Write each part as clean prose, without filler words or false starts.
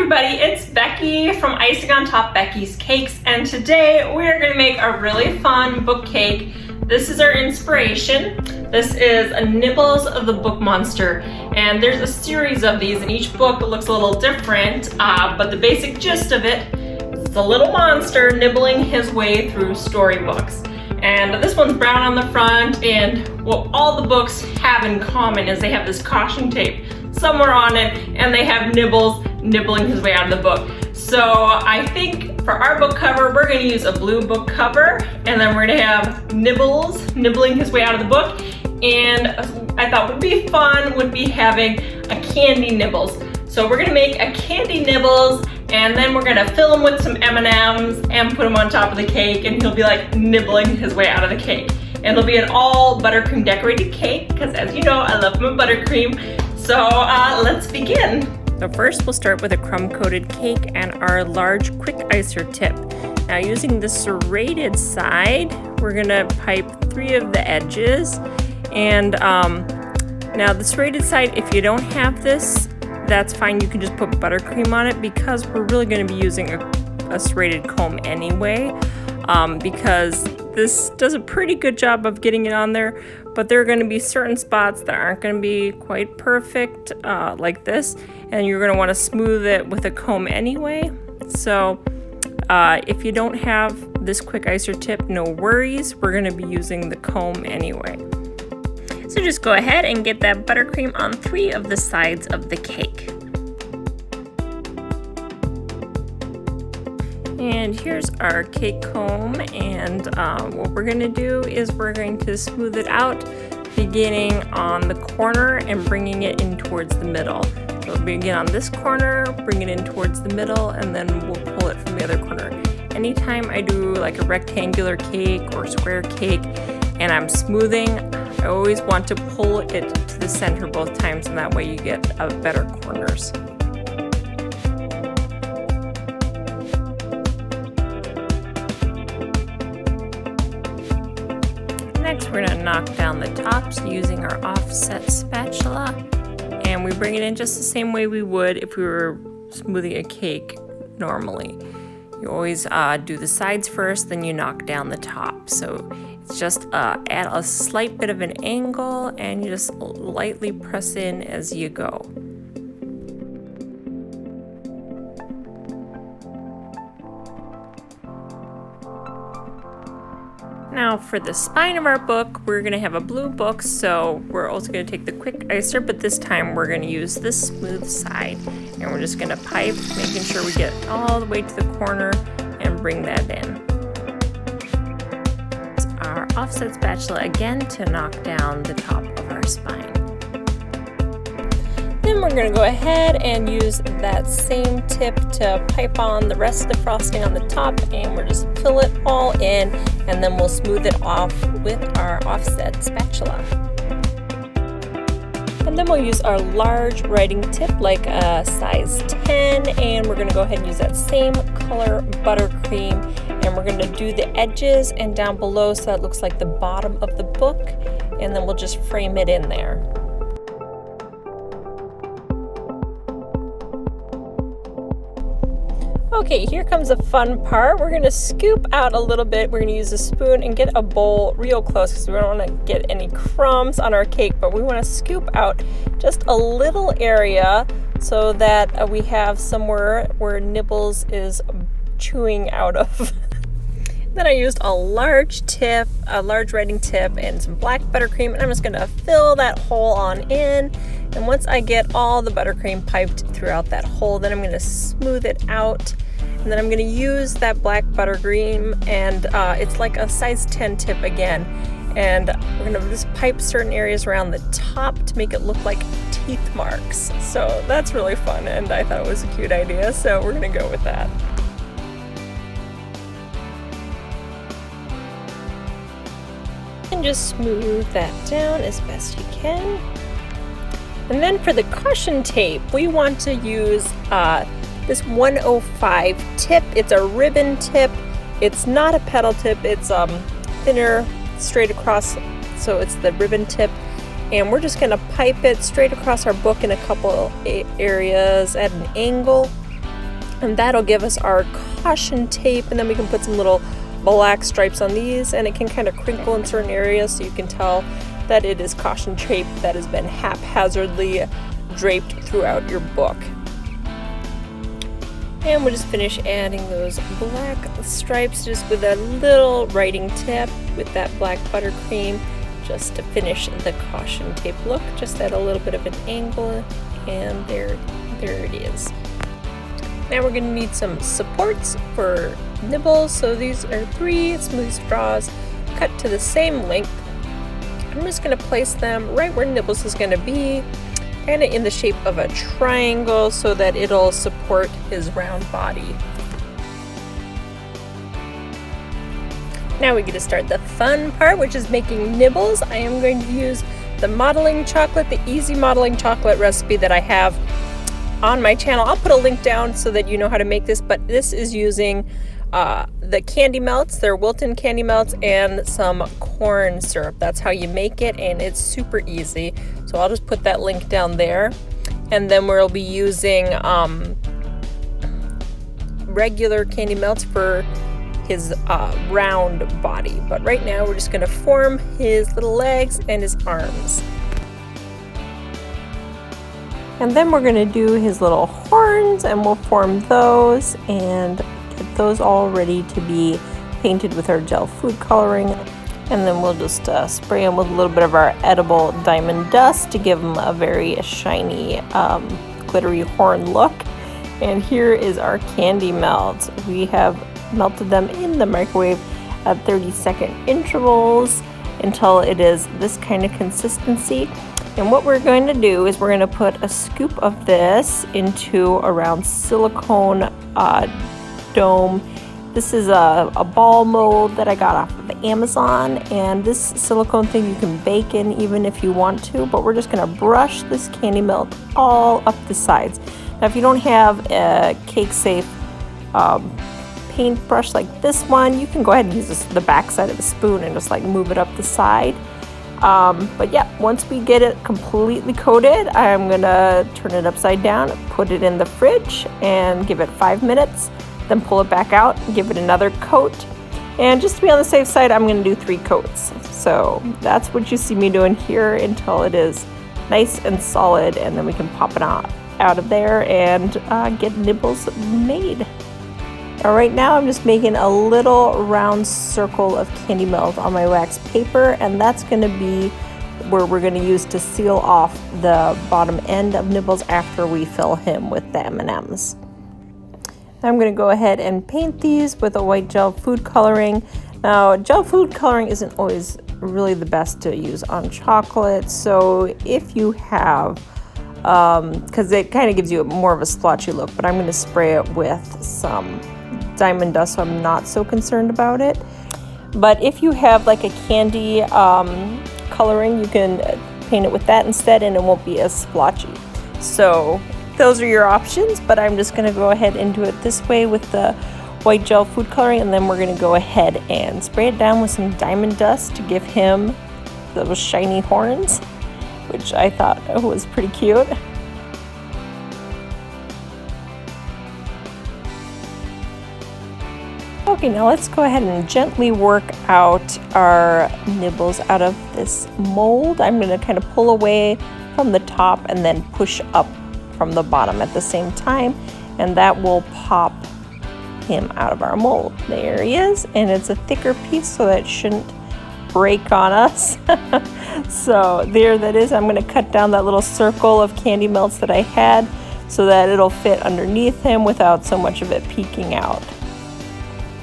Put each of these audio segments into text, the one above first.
everybody, it's Becky from Icing on Top Becky's Cakes, and today we're going to make a really fun book cake. This is our inspiration. This is a Nibbles of the Book Monster, and there's a series of these, and each book looks a little different, but the basic gist of it is a little monster nibbling his way through storybooks. And this one's brown on the front, and what all the books have in common is they have this caution tape somewhere on it, and they have Nibbles nibbling his way out of the book. So I think for our book cover, we're going to use a blue book cover, and then we're going to have Nibbles nibbling his way out of the book. And I thought would be fun would be having a candy Nibbles. So we're going to make a candy Nibbles, and then we're going to fill him with some M&Ms and put him on top of the cake, and he'll be like nibbling his way out of the cake. And it'll be an all buttercream decorated cake, because as you know, I love my buttercream. So let's begin. So first we'll start with a crumb coated cake and our large quick icer tip. Now using the serrated side, we're gonna pipe 3 of the edges. And now the serrated side, if you don't have this, that's fine. You can just put buttercream on it, because we're really gonna be using a serrated comb anyway, because this does a pretty good job of getting it on there, but there are going to be certain spots that aren't going to be quite perfect, like this, and you're going to want to smooth it with a comb anyway. So if you don't have this quick icer tip, no worries, we're going to be using the comb anyway. So just go ahead and get that buttercream on 3 of the sides of the cake. And here's our cake comb, and what we're going to do is we're going to smooth it out beginning on the corner and bringing it in towards the middle. So we'll begin on this corner, bring it in towards the middle, and then we'll pull it from the other corner. Anytime I do like a rectangular cake or square cake and I'm smoothing, I always want to pull it to the center both times, and that way you get better corners. Next, we're going to knock down the tops using our offset spatula, and we bring it in just the same way we would if we were smoothing a cake normally. You always do the sides first, then you knock down the top. So it's just add a slight bit of an angle, and you just lightly press in as you go. Now for the spine of our book, we're going to have a blue book, so we're also going to take the quick icer, but this time we're going to use this smooth side, and we're just going to pipe, making sure we get all the way to the corner and bring that in. It's our offset spatula again to knock down the top of our spine. Then we're going to go ahead and use that same tip to pipe on the rest of the frosting on the top, and we're just fill it all in, and then we'll smooth it off with our offset spatula. And then we'll use our large writing tip, like a size 10, and we're going to go ahead and use that same color buttercream, and we're going to do the edges and down below so that looks like the bottom of the book, and then we'll just frame it in there. Okay, here comes the fun part. We're going to scoop out a little bit. We're going to use a spoon and get a bowl real close, because we don't want to get any crumbs on our cake, but we want to scoop out just a little area so that we have somewhere where Nibbles is chewing out of. Then I used a large writing tip, and some black buttercream, and I'm just going to fill that hole on in. And once I get all the buttercream piped throughout that hole, then I'm going to smooth it out. And then I'm going to use that black buttercream, and it's like a size 10 tip again. And we're going to just pipe certain areas around the top to make it look like teeth marks. So that's really fun, and I thought it was a cute idea, so we're going to go with that. And just smooth that down as best you can. And then for the caution tape, we want to use this 105 tip. It's a ribbon tip. It's not a petal tip. It's thinner, straight across, so it's the ribbon tip. And we're just going to pipe it straight across our book in a couple areas at an angle. And that'll give us our caution tape, and then we can put some little black stripes on these, and it can kind of crinkle in certain areas so you can tell that it is caution tape that has been haphazardly draped throughout your book. And we'll just finish adding those black stripes just with a little writing tip with that black buttercream just to finish the caution tape look. Just at a little bit of an angle, and there it is. Now we're going to need some supports for Nibbles. So these are 3 smooth straws cut to the same length. I'm just going to place them right where Nibbles is going to be, kind of in the shape of a triangle so that it'll support his round body. Now we get to start the fun part, which is making Nibbles. I am going to use the modeling chocolate, the easy modeling chocolate recipe that I have on my channel. I'll put a link down so that you know how to make this, but this is using the candy melts. They're Wilton candy melts and some corn syrup. That's how you make it, and it's super easy. So I'll just put that link down there. And then we'll be using regular candy melts for his round body. But right now we're just going to form his little legs and his arms. And then we're going to do his little horns, and we'll form those and get those all ready to be painted with our gel food coloring. And then we'll just spray them with a little bit of our edible diamond dust to give them a very shiny, glittery horn look. And here is our candy melt. We have melted them in the microwave at 30-second intervals until it is this kind of consistency. And what we're going to do is we're going to put a scoop of this into a round silicone dome. This is a ball mold that I got off of Amazon, and this silicone thing you can bake in even if you want to, but we're just going to brush this candy melt all up the sides. Now if you don't have a cake safe paintbrush like this one, you can go ahead and use the back side of the spoon and just like move it up the side. But yeah, once we get it completely coated, I'm gonna turn it upside down, put it in the fridge, and give it 5 minutes, then pull it back out, give it another coat, and just to be on the safe side, I'm gonna do 3 coats. So that's what you see me doing here until it is nice and solid, and then we can pop it out of there and get Nibbles made. All right, now I'm just making a little round circle of candy melt on my wax paper, and that's going to be where we're going to use to seal off the bottom end of Nibbles after we fill him with the M&Ms. I'm going to go ahead and paint these with a white gel food coloring. Now, gel food coloring isn't always really the best to use on chocolate, so if you have because it kind of gives you more of a splotchy look, but I'm going to spray it with some diamond dust, so I'm not so concerned about it. But if you have like a candy coloring, you can paint it with that instead, and it won't be as splotchy. So those are your options, but I'm just going to go ahead and do it this way with the white gel food coloring, and then we're going to go ahead and spray it down with some diamond dust to give him those shiny horns, which I thought was pretty cute. Okay, now let's go ahead and gently work out our Nibbles out of this mold. I'm going to kind of pull away from the top and then push up from the bottom at the same time, and that will pop him out of our mold. There he is, and it's a thicker piece, so that shouldn't break on us. So there that is. I'm going to cut down that little circle of candy melts that I had so that it'll fit underneath him without so much of it peeking out.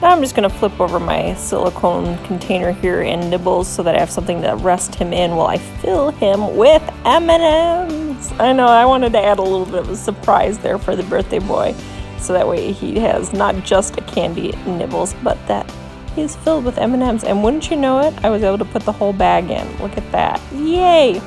Now I'm just going to flip over my silicone container here in Nibbles so that I have something to rest him in while I fill him with M&Ms. I know, I wanted to add a little bit of a surprise there for the birthday boy, so that way he has not just a candy Nibbles, but that he's filled with M&Ms. And wouldn't you know it, I was able to put the whole bag in. Look at that. Yay!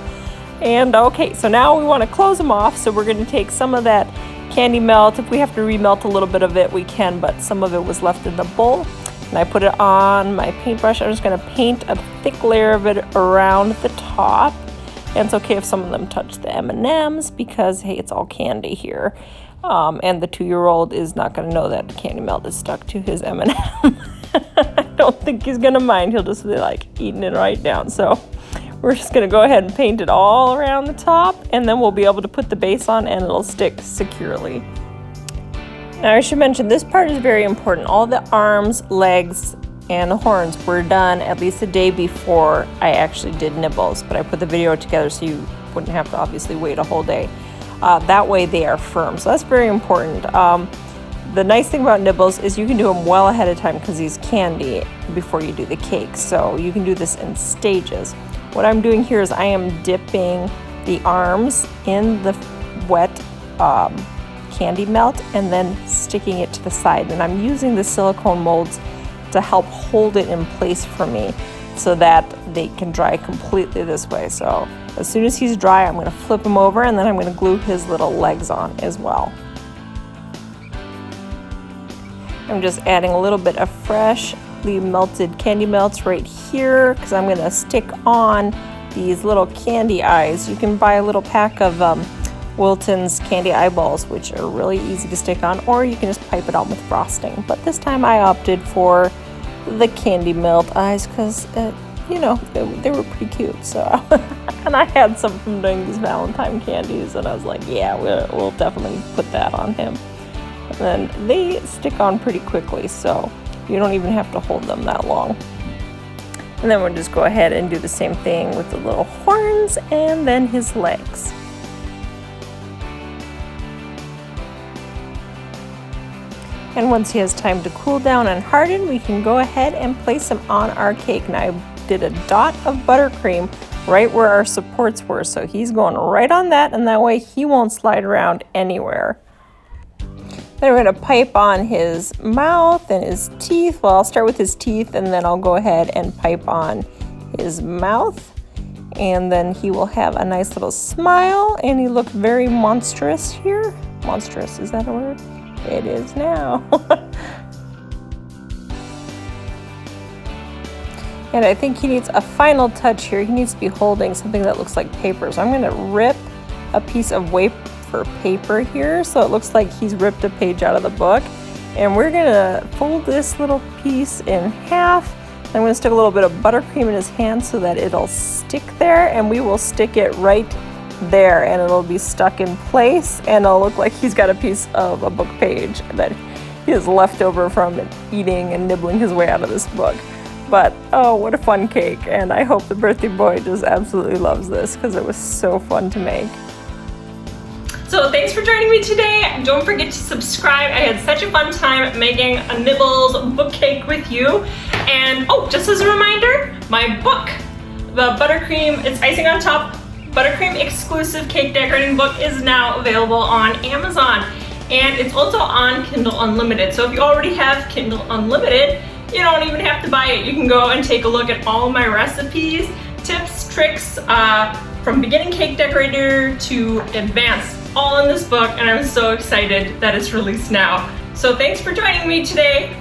And okay, so now we want to close them off, so we're going to take some of that candy melt. If we have to remelt a little bit of it, we can, but some of it was left in the bowl. And I put it on my paintbrush. I'm just going to paint a thick layer of it around the top. And it's okay if some of them touch the M&Ms because, hey, it's all candy here. And the 2-year-old is not going to know that candy melt is stuck to his M&M. I don't think he's going to mind. He'll just be like eating it right down. So we're just going to go ahead and paint it all around the top, and then we'll be able to put the base on and it'll stick securely. Now I should mention this part is very important. All the arms, legs, and the horns were done at least a day before I actually did Nibbles, but I put the video together so you wouldn't have to obviously wait a whole day. That way they are firm, so that's very important. The nice thing about Nibbles is you can do them well ahead of time because he's candy before you do the cake, so you can do this in stages. What I'm doing here is I am dipping the arms in the wet candy melt and then sticking it to the side, and I'm using the silicone molds to help hold it in place for me so that they can dry completely this way. So as soon as he's dry, I'm going to flip him over and then I'm going to glue his little legs on as well. I'm just adding a little bit of freshly melted candy melts right here because I'm going to stick on these little candy eyes. You can buy a little pack of Wilton's candy eyeballs, which are really easy to stick on, or you can just pipe it on with frosting. But this time I opted for the candy melt eyes because, you know, they were pretty cute. So, and I had some from doing these Valentine candies, and I was like, yeah, we'll definitely put that on him. And then they stick on pretty quickly, so you don't even have to hold them that long. And then we'll just go ahead and do the same thing with the little horns and then his legs. And once he has time to cool down and harden, we can go ahead and place him on our cake. Now I did a dot of buttercream right where our supports were, so he's going right on that, and that way he won't slide around anywhere. Then we're going to pipe on his mouth and his teeth. Well, I'll start with his teeth and then I'll go ahead and pipe on his mouth. And then he will have a nice little smile, and he looked very monstrous here. Monstrous, is that a word? It is now. And I think he needs a final touch here. He needs to be holding something that looks like paper. So I'm going to rip a piece of wafer paper here so it looks like he's ripped a page out of the book. And we're going to fold this little piece in half. I'm going to stick a little bit of buttercream in his hand so that it'll stick there, and we will stick it right there, and it'll be stuck in place, and it'll look like he's got a piece of a book page that he has left over from eating and nibbling his way out of this book. But oh, what a fun cake, and I hope the birthday boy just absolutely loves this because it was so fun to make. So thanks for joining me today. Don't forget to subscribe. I had such a fun time making a Nibbles book cake with you. And oh, just as a reminder, my book, the buttercream, it's icing on top, buttercream exclusive cake decorating book is now available on Amazon. And it's also on Kindle Unlimited. So if you already have Kindle Unlimited, you don't even have to buy it. You can go and take a look at all of my recipes, tips, tricks, from beginning cake decorator to advanced, all in this book, and I'm so excited that it's released now. So thanks for joining me today.